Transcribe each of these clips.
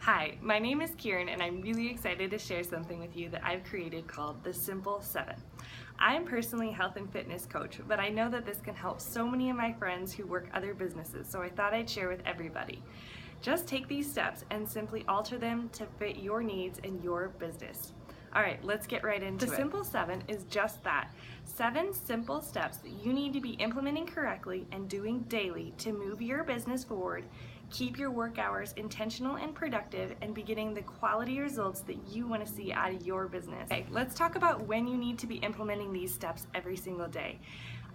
Hi, my name is Kieran and I'm really excited to share something with you that I've created called the Simple 7. I'm personally a health and fitness coach, but I know that this can help so many of my friends who work other businesses, so I thought I'd share with everybody. Just take these steps and simply alter them to fit your needs and your business. Alright, let's get right into it. The Simple 7 is just that. 7 simple steps that you need to be implementing correctly and doing daily to move your business forward, keep your work hours intentional and productive, and be getting the quality results that you want to see out of your business. Okay, let's talk about when you need to be implementing these steps every single day.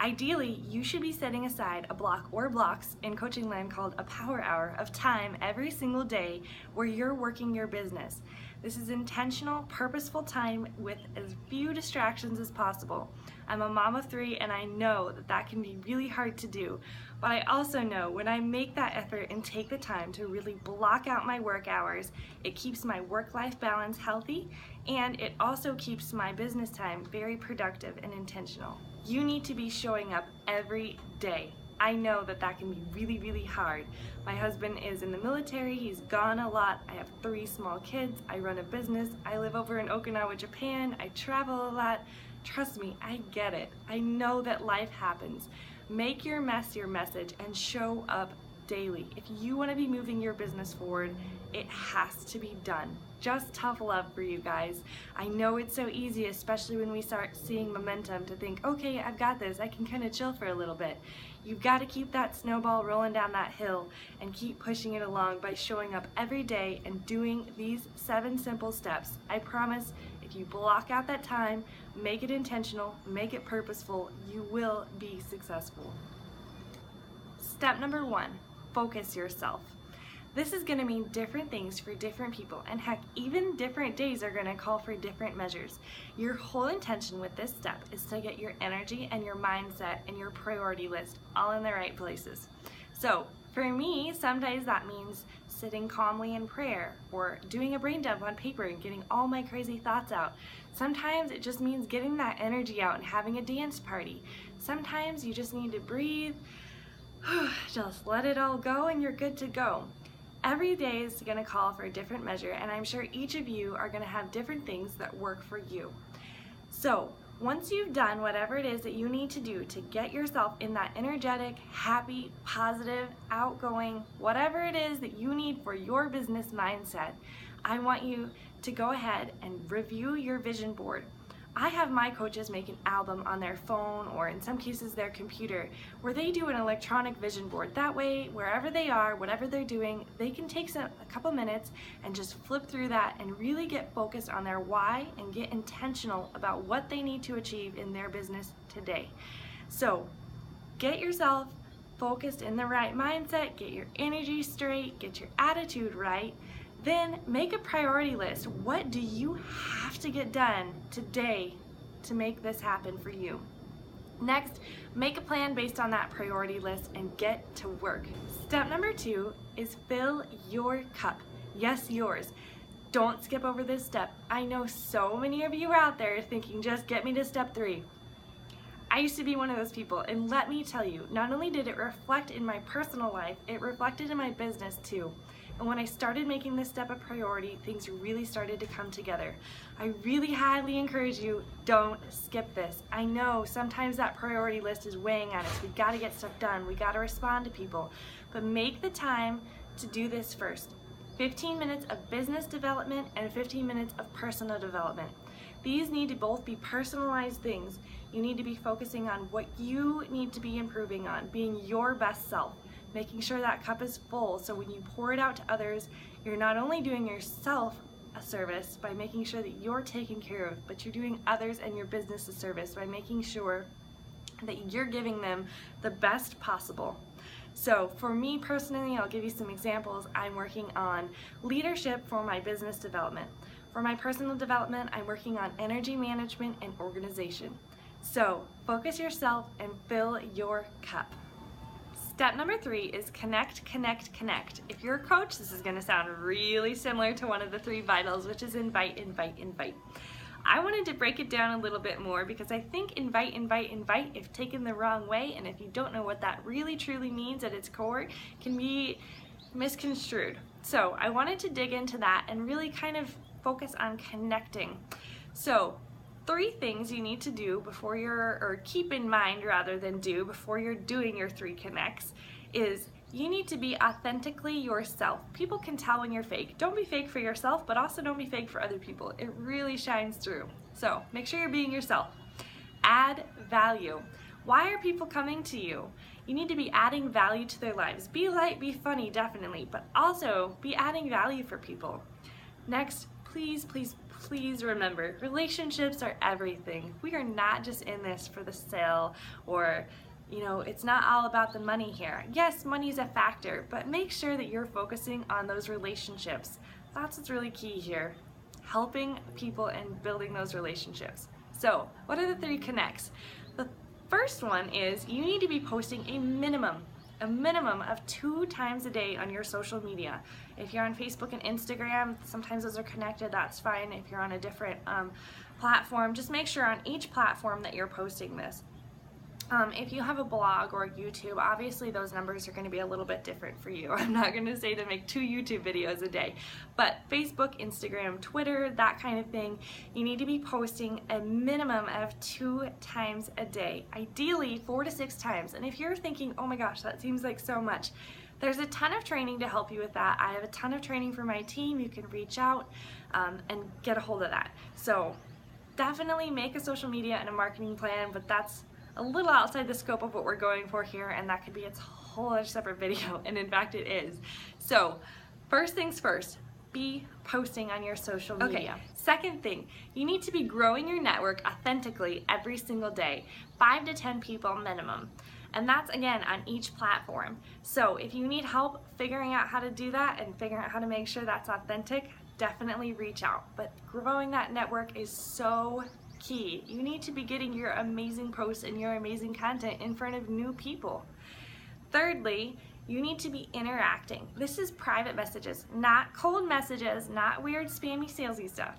Ideally, you should be setting aside a block or blocks in coaching land called a power hour of time every single day where you're working your business. This is intentional, purposeful time with as few distractions as possible. I'm a mom of 3 and I know that that can be really hard to do, but I also know when I make that effort and take the time to really block out my work hours, it keeps my work-life balance healthy and it also keeps my business time very productive and intentional. You need to be showing up every day. I know that that can be really, really hard. My husband is in the military, he's gone a lot, I have 3 small kids, I run a business, I live over in Okinawa, Japan, I travel a lot. Trust me, I get it. I know that life happens. Make your mess your message and show up daily. If you want to be moving your business forward, it has to be done. Just tough love for you guys. I know it's so easy, especially when we start seeing momentum, to think, okay, I've got this, I can kind of chill for a little bit. You've got to keep that snowball rolling down that hill and keep pushing it along by showing up every day and doing these 7 simple steps. I promise, if you block out that time, make it intentional, make it purposeful, you will be successful. Step number 1, focus yourself. This is going to mean different things for different people, and heck, even different days are going to call for different measures. Your whole intention with this step is to get your energy and your mindset and your priority list all in the right places. So for me, some days that means sitting calmly in prayer or doing a brain dump on paper and getting all my crazy thoughts out. Sometimes it just means getting that energy out and having a dance party. Sometimes you just need to breathe, just let it all go and you're good to go. Every day is going to call for a different measure, and I'm sure each of you are going to have different things that work for you. So once you've done whatever it is that you need to do to get yourself in that energetic, happy, positive, outgoing, whatever it is that you need for your business mindset, I want you to go ahead and review your vision board. I have my coaches make an album on their phone, or in some cases their computer, where they do an electronic vision board. That way, wherever they are, whatever they're doing, they can take a couple minutes and just flip through that and really get focused on their why and get intentional about what they need to achieve in their business today. So get yourself focused in the right mindset, get your energy straight, get your attitude right. Then make a priority list. What do you have to get done today to make this happen for you? Next, make a plan based on that priority list and get to work. Step number 2 is fill your cup. Yes, yours. Don't skip over this step. I know so many of you are out there thinking, just get me to step 3. I used to be one of those people, and let me tell you, not only did it reflect in my personal life, it reflected in my business too. And when I started making this step a priority, things really started to come together. I really highly encourage you, don't skip this. I know sometimes that priority list is weighing on us. We gotta get stuff done, we gotta respond to people, but make the time to do this first. 15 minutes of business development and 15 minutes of personal development. These need to both be personalized things. You need to be focusing on what you need to be improving on, being your best self, making sure that cup is full, so when you pour it out to others, you're not only doing yourself a service by making sure that you're taken care of, but you're doing others and your business a service by making sure that you're giving them the best possible. So for me personally, I'll give you some examples. I'm working on leadership for my business development. For my personal development, I'm working on energy management and organization. So focus yourself and fill your cup. Step number 3 is connect, connect, connect. If you're a coach, this is going to sound really similar to one of the 3 vitals, which is invite, invite, invite. I wanted to break it down a little bit more because I think invite, invite, invite, if taken the wrong way, and if you don't know what that really truly means at its core, can be misconstrued. So I wanted to dig into that and really kind of focus on connecting. So 3 things you need to do before or keep in mind rather than do before you're doing your 3 connects is you need to be authentically yourself. People can tell when you're fake. Don't be fake for yourself, but also don't be fake for other people. It really shines through. So make sure you're being yourself. Add value. Why are people coming to you? You need to be adding value to their lives. Be light, be funny, definitely, but also be adding value for people. Next, please, please, please remember, relationships are everything. We are not just in this for the sale or, it's not all about the money here. Yes, money is a factor, but make sure that you're focusing on those relationships. That's what's really key here. Helping people and building those relationships. So, what are the 3 connects? The first one is you need to be posting a minimum of 2 times a day on your social media. If you're on Facebook and Instagram, sometimes those are connected, that's fine. If you're on a different platform, just make sure on each platform that you're posting this. If you have a blog or YouTube, obviously those numbers are going to be a little bit different for you. I'm not going to say to make 2 YouTube videos a day, but Facebook, Instagram, Twitter, that kind of thing, you need to be posting a minimum of 2 times a day, ideally 4 to 6 times. And if you're thinking, oh my gosh, that seems like so much, there's a ton of training to help you with that. I have a ton of training for my team. You can reach out and get a hold of that. So definitely make a social media and a marketing plan, but that's a little outside the scope of what we're going for here, and that could be its whole other separate video, and in fact it is. So first things first, be posting on your social media. Okay. Second thing, you need to be growing your network authentically every single day, 5 to 10 people minimum. And that's again on each platform. So if you need help figuring out how to do that and figuring out how to make sure that's authentic, definitely reach out. But growing that network is so key. You need to be getting your amazing posts and your amazing content in front of new people. Thirdly, you need to be interacting. This is private messages, not cold messages, not weird spammy salesy stuff.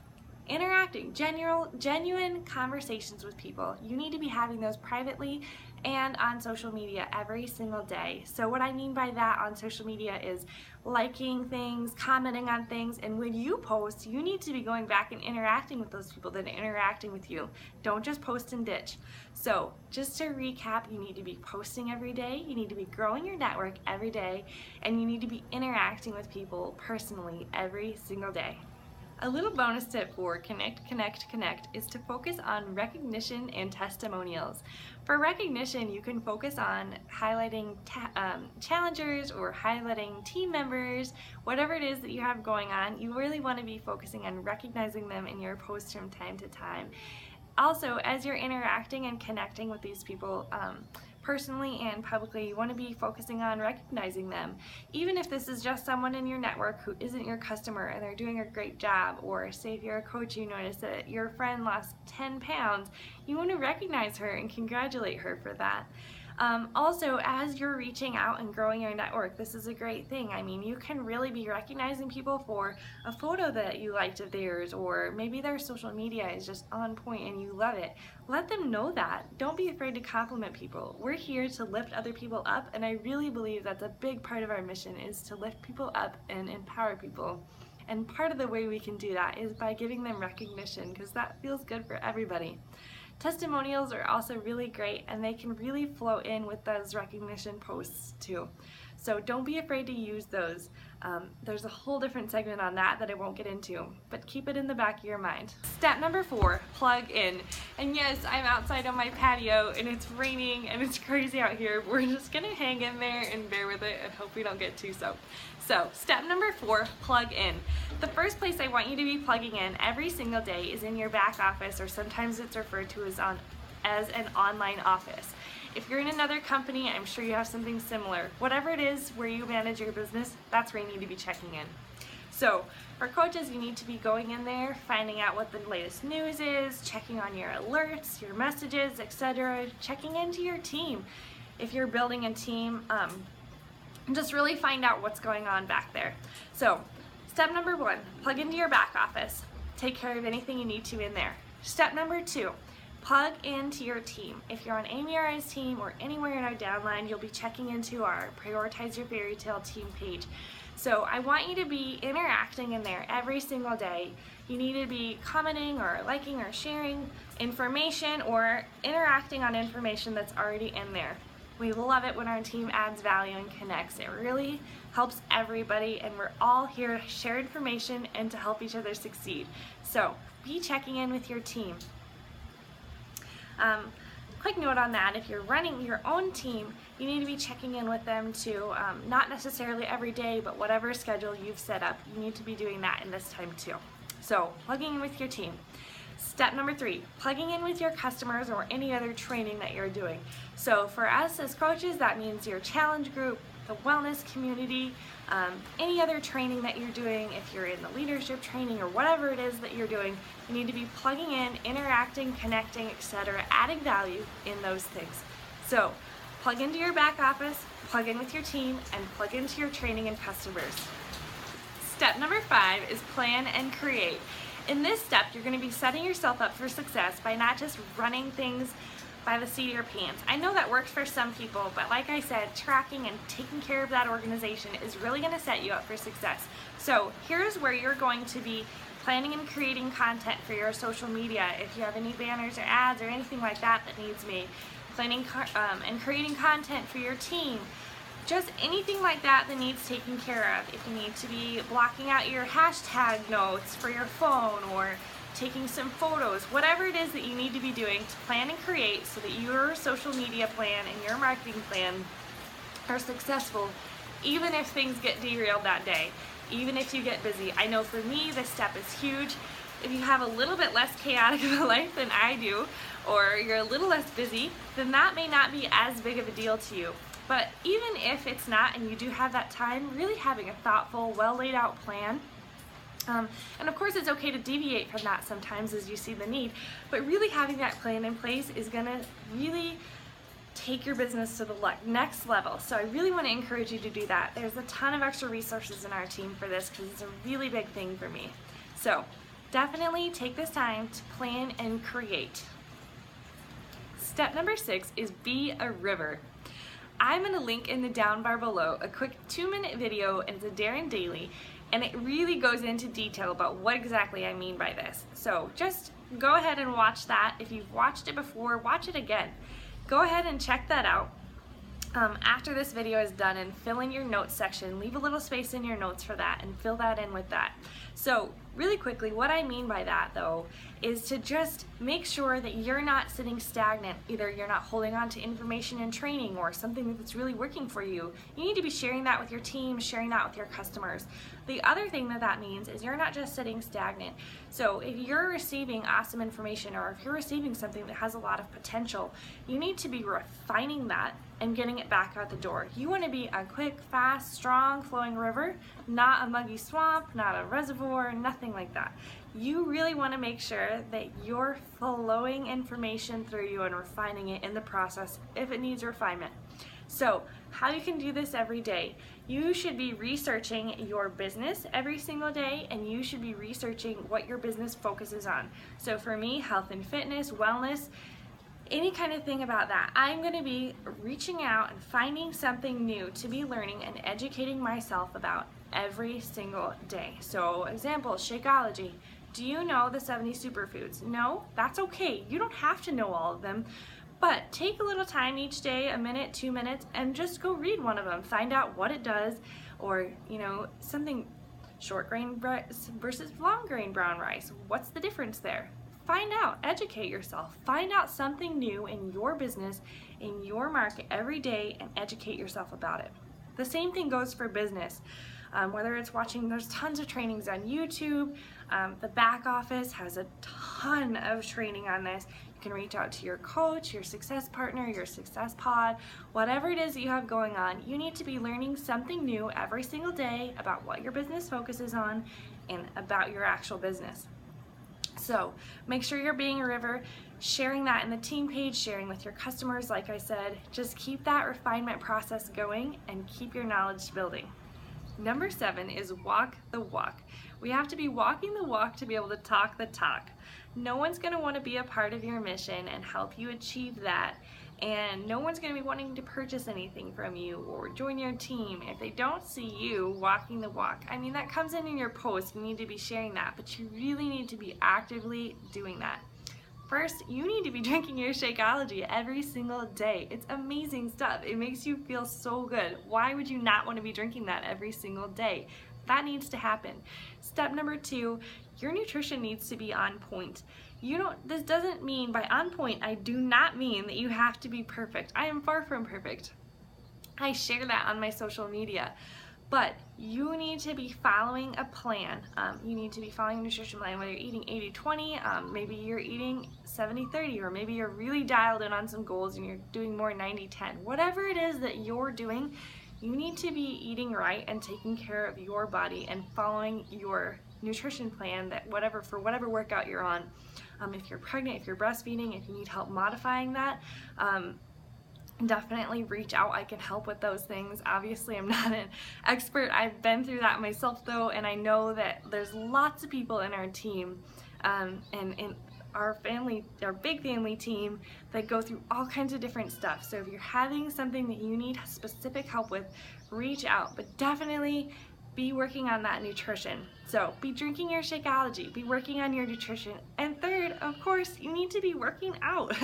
Interacting, genuine conversations with people. You need to be having those privately and on social media every single day. So what I mean by that on social media is liking things, commenting on things, and when you post, you need to be going back and interacting with those people that are interacting with you. Don't just post and ditch. So just to recap, you need to be posting every day, you need to be growing your network every day, and you need to be interacting with people personally every single day. A little bonus tip for Connect is to focus on recognition and testimonials. For recognition, you can focus on highlighting challengers or highlighting team members, whatever it is that you have going on. You really want to be focusing on recognizing them in your posts from time to time. Also, as you're interacting and connecting with these people, personally and publicly, you want to be focusing on recognizing them. Even if this is just someone in your network who isn't your customer and they're doing a great job, or say if you're a coach, you notice that your friend lost 10 pounds, you want to recognize her and congratulate her for that. Also, as you're reaching out and growing your network, this is a great thing. I mean, you can really be recognizing people for a photo that you liked of theirs, or maybe their social media is just on point and you love it. Let them know that. Don't be afraid to compliment people. We're here to lift other people up, and I really believe that's a big part of our mission, is to lift people up and empower people. And part of the way we can do that is by giving them recognition, because that feels good for everybody. Testimonials are also really great, and they can really flow in with those recognition posts too. So don't be afraid to use those. There's a whole different segment on that I won't get into, but keep it in the back of your mind. Step number 4, plug in. And yes, I'm outside on my patio and it's raining and it's crazy out here. We're just gonna hang in there and bear with it and hope we don't get too soaked. So step number 4, plug in. The first place I want you to be plugging in every single day is in your back office, or sometimes it's referred to as an online office. If you're in another company, I'm sure you have something similar. Whatever it is where you manage your business, that's where you need to be checking in. So for coaches, you need to be going in there, finding out what the latest news is, checking on your alerts, your messages, etc., checking into your team. If you're building a team, just really find out what's going on back there. So step number 1, plug into your back office. Take care of anything you need to in there. Step number 2, plug into your team. If you're on Amy or I's team or anywhere in our downline, you'll be checking into our Prioritize Your Fairy Tale team page. So I want you to be interacting in there every single day. You need to be commenting or liking or sharing information or interacting on information that's already in there. We love it when our team adds value and connects. It really helps everybody, and we're all here to share information and to help each other succeed. So be checking in with your team. Quick note on that, if you're running your own team, you need to be checking in with them too. Not necessarily every day, but whatever schedule you've set up, you need to be doing that in this time too. So plugging in with your team. Step number 3, plugging in with your customers or any other training that you're doing. So for us as coaches, that means your challenge group, the wellness community, any other training that you're doing. If you're in the leadership training or whatever it is that you're doing, you need to be plugging in, interacting, connecting, etc., adding value in those things. So plug into your back office, plug in with your team, and plug into your training and customers. Step number 5 is plan and create. In this step, you're going to be setting yourself up for success by not just running things by the seat of your pants. I know that works for some people, but like I said, tracking and taking care of that organization is really going to set you up for success. So here's where you're going to be planning and creating content for your social media. If you have any banners or ads or anything like that that needs made, planning and creating content for your team. Just anything like that that needs taken care of. If you need to be blocking out your hashtag notes for your phone or taking some photos, whatever it is that you need to be doing to plan and create so that your social media plan and your marketing plan are successful, even if things get derailed that day, even if you get busy. I know for me, this step is huge. If you have a little bit less chaotic of a life than I do, or you're a little less busy, then that may not be as big of a deal to you. But even if it's not and you do have that time, really having a thoughtful, well laid out plan. And of course it's okay to deviate from that sometimes as you see the need, but really having that plan in place is going to really take your business to the next level. So I really want to encourage you to do that. There's a ton of extra resources in our team for this because it's a really big thing for me. So definitely take this time to plan and create. Step number 6 is be a river. I'm going to link in the down bar below a quick 2-minute video, and it's a Darren Daily, and it really goes into detail about what exactly I mean by this. So just go ahead and watch that. If you've watched it before, watch it again. Go ahead and check that out after this video is done, and fill in your notes section. Leave a little space in your notes for that and fill that in with that. So really quickly, what I mean by that though is to just make sure that you're not sitting stagnant. Either you're not holding on to information and training or something that's really working for you. You need to be sharing that with your team, sharing that with your customers. The other thing that means is you're not just sitting stagnant. So if you're receiving awesome information, or if you're receiving something that has a lot of potential, you need to be refining that and getting it back out the door. You want to be a quick, fast, strong, flowing river, not a muggy swamp, not a reservoir, nothing like that. You really want to make sure that you're flowing information through you and refining it in the process if it needs refinement. So how you can do this every day. You should be researching your business every single day, and you should be researching what your business focuses on. So for me, health and fitness, wellness, any kind of thing about that. I'm going to be reaching out and finding something new to be learning and educating myself about every single day. So example, Shakeology. Do you know the 70 superfoods? No? That's okay. You don't have to know all of them, but take a little time each day, a minute, 2 minutes, and just go read one of them. Find out what it does, or something, short grain versus long grain brown rice. What's the difference there? Find out, educate yourself, find out something new in your business, in your market every day, and educate yourself about it. The same thing goes for business. Whether it's watching, there's tons of trainings on YouTube. The back office has a ton of training on this. You can reach out to your coach, your success partner, your success pod, whatever it is that you have going on. You need to be learning something new every single day about what your business focuses on and about your actual business. So make sure you're being a river, sharing that in the team page, sharing with your customers. Like I said, just keep that refinement process going and keep your knowledge building. Number 7 is walk the walk. We have to be walking the walk to be able to talk the talk. No one's going to want to be a part of your mission and help you achieve that and no one's going to be wanting to purchase anything from you or join your team if they don't see you walking the walk. I mean, that comes in your post. You need to be sharing that, but you really need to be actively doing that. First, you need to be drinking your Shakeology every single day. It's amazing stuff. It makes you feel so good. Why would you not want to be drinking that every single day? That needs to happen. Step number 2, your nutrition needs to be on point. This doesn't mean, by on point, I do not mean that you have to be perfect. I am far from perfect. I share that on my social media. But you need to be following a plan. You need to be following a nutrition plan, whether you're eating 80-20, maybe you're eating 70-30, or maybe you're really dialed in on some goals and you're doing more 90-10. Whatever it is that you're doing, you need to be eating right and taking care of your body and following your nutrition plan for whatever workout you're on. If you're pregnant, if you're breastfeeding, if you need help modifying that, definitely reach out. I can help with those things. Obviously, I'm not an expert. I've been through that myself though, and I know that there's lots of people in our team and in our big family team that go through all kinds of different stuff. So if you're having something that you need specific help with, reach out, but definitely be working on that nutrition. So be drinking your Shakeology, be working on your nutrition. And third, of course, you need to be working out.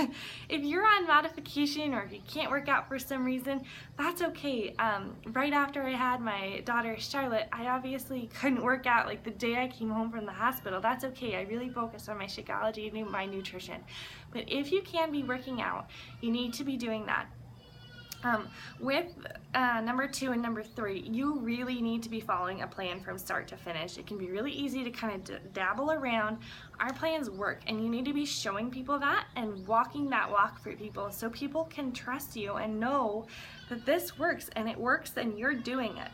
If you're on modification or if you can't work out for some reason, that's okay. Right after I had my daughter Charlotte, I obviously couldn't work out like the day I came home from the hospital. That's okay. I really focused on my Shakeology and my nutrition. But if you can be working out, you need to be doing that. With number 2 and number 3, you really need to be following a plan from start to finish. It can be really easy to kind of dabble around. Our plans work, and you need to be showing people that and walking that walk for people so people can trust you and know that this works, and it works and you're doing it.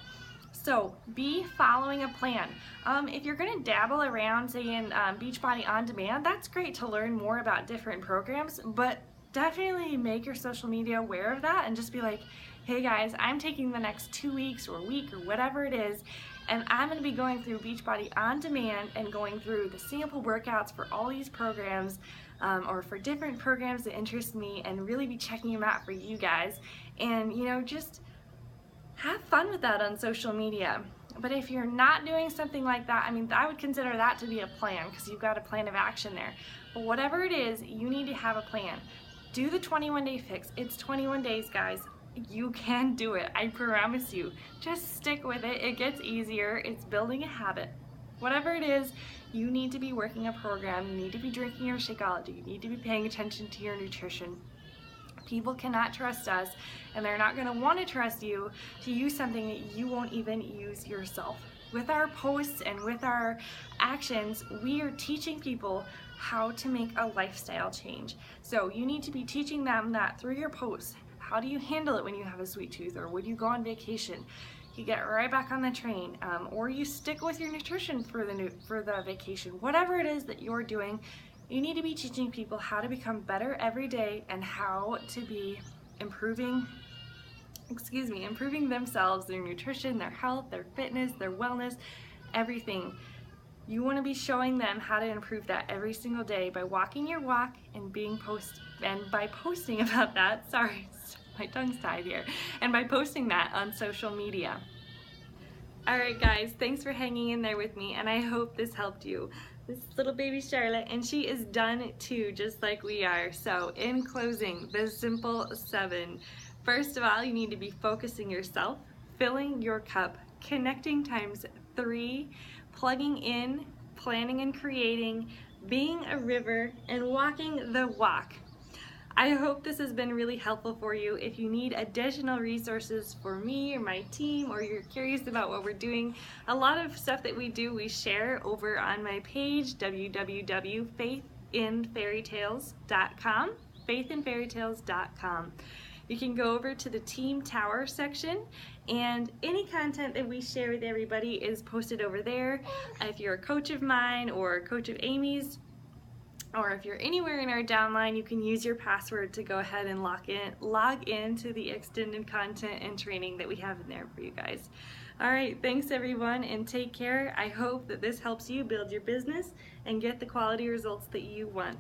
So be following a plan. If you're going to dabble around, say in Beachbody On Demand, that's great to learn more about different programs, but definitely make your social media aware of that and just be like, hey guys, I'm taking the next 2 weeks or a week or whatever it is, and I'm going to be going through Beachbody On Demand and going through the sample workouts for all these programs or for different programs that interest me, and really be checking them out for you guys, and just have fun with that on social media. But if you're not doing something like that, I mean, I would consider that to be a plan because you've got a plan of action there. But whatever it is, you need to have a plan. Do the 21-day fix. It's 21 days, guys. You can do it. I promise you. Just stick with it. It gets easier. It's building a habit. Whatever it is, you need to be working a program. You need to be drinking your Shakeology. You need to be paying attention to your nutrition. People cannot trust us, and they're not going to want to trust you to use something that you won't even use yourself. With our posts and with our actions, we are teaching people how to make a lifestyle change. So you need to be teaching them that through your posts. How do you handle it when you have a sweet tooth, or when you go on vacation? You get right back on the train, or you stick with your nutrition for the vacation. Whatever it is that you're doing, you need to be teaching people how to become better every day and how to be improving themselves, their nutrition, their health, their fitness, their wellness, everything. You want to be showing them how to improve that every single day by walking your walk and by posting about that. Sorry, my tongue's tied here. And by posting that on social media. Alright guys, thanks for hanging in there with me, and I hope this helped you. This little baby Charlotte, and she is done too, just like we are. So in closing, the simple 7. First of all, you need to be focusing yourself, filling your cup, connecting times 3, plugging in, planning and creating, being a river, and walking the walk. I hope this has been really helpful for you. If you need additional resources for me or my team, or you're curious about what we're doing, a lot of stuff that we do, we share over on my page, www.faithinfairytales.com, faithinfairytales.com. You can go over to the Team Tower section, and any content that we share with everybody is posted over there. If you're a coach of mine or a coach of Amy's, or if you're anywhere in our downline, you can use your password to go ahead and log in to the extended content and training that we have in there for you guys. All right, thanks everyone, and take care. I hope that this helps you build your business and get the quality results that you want.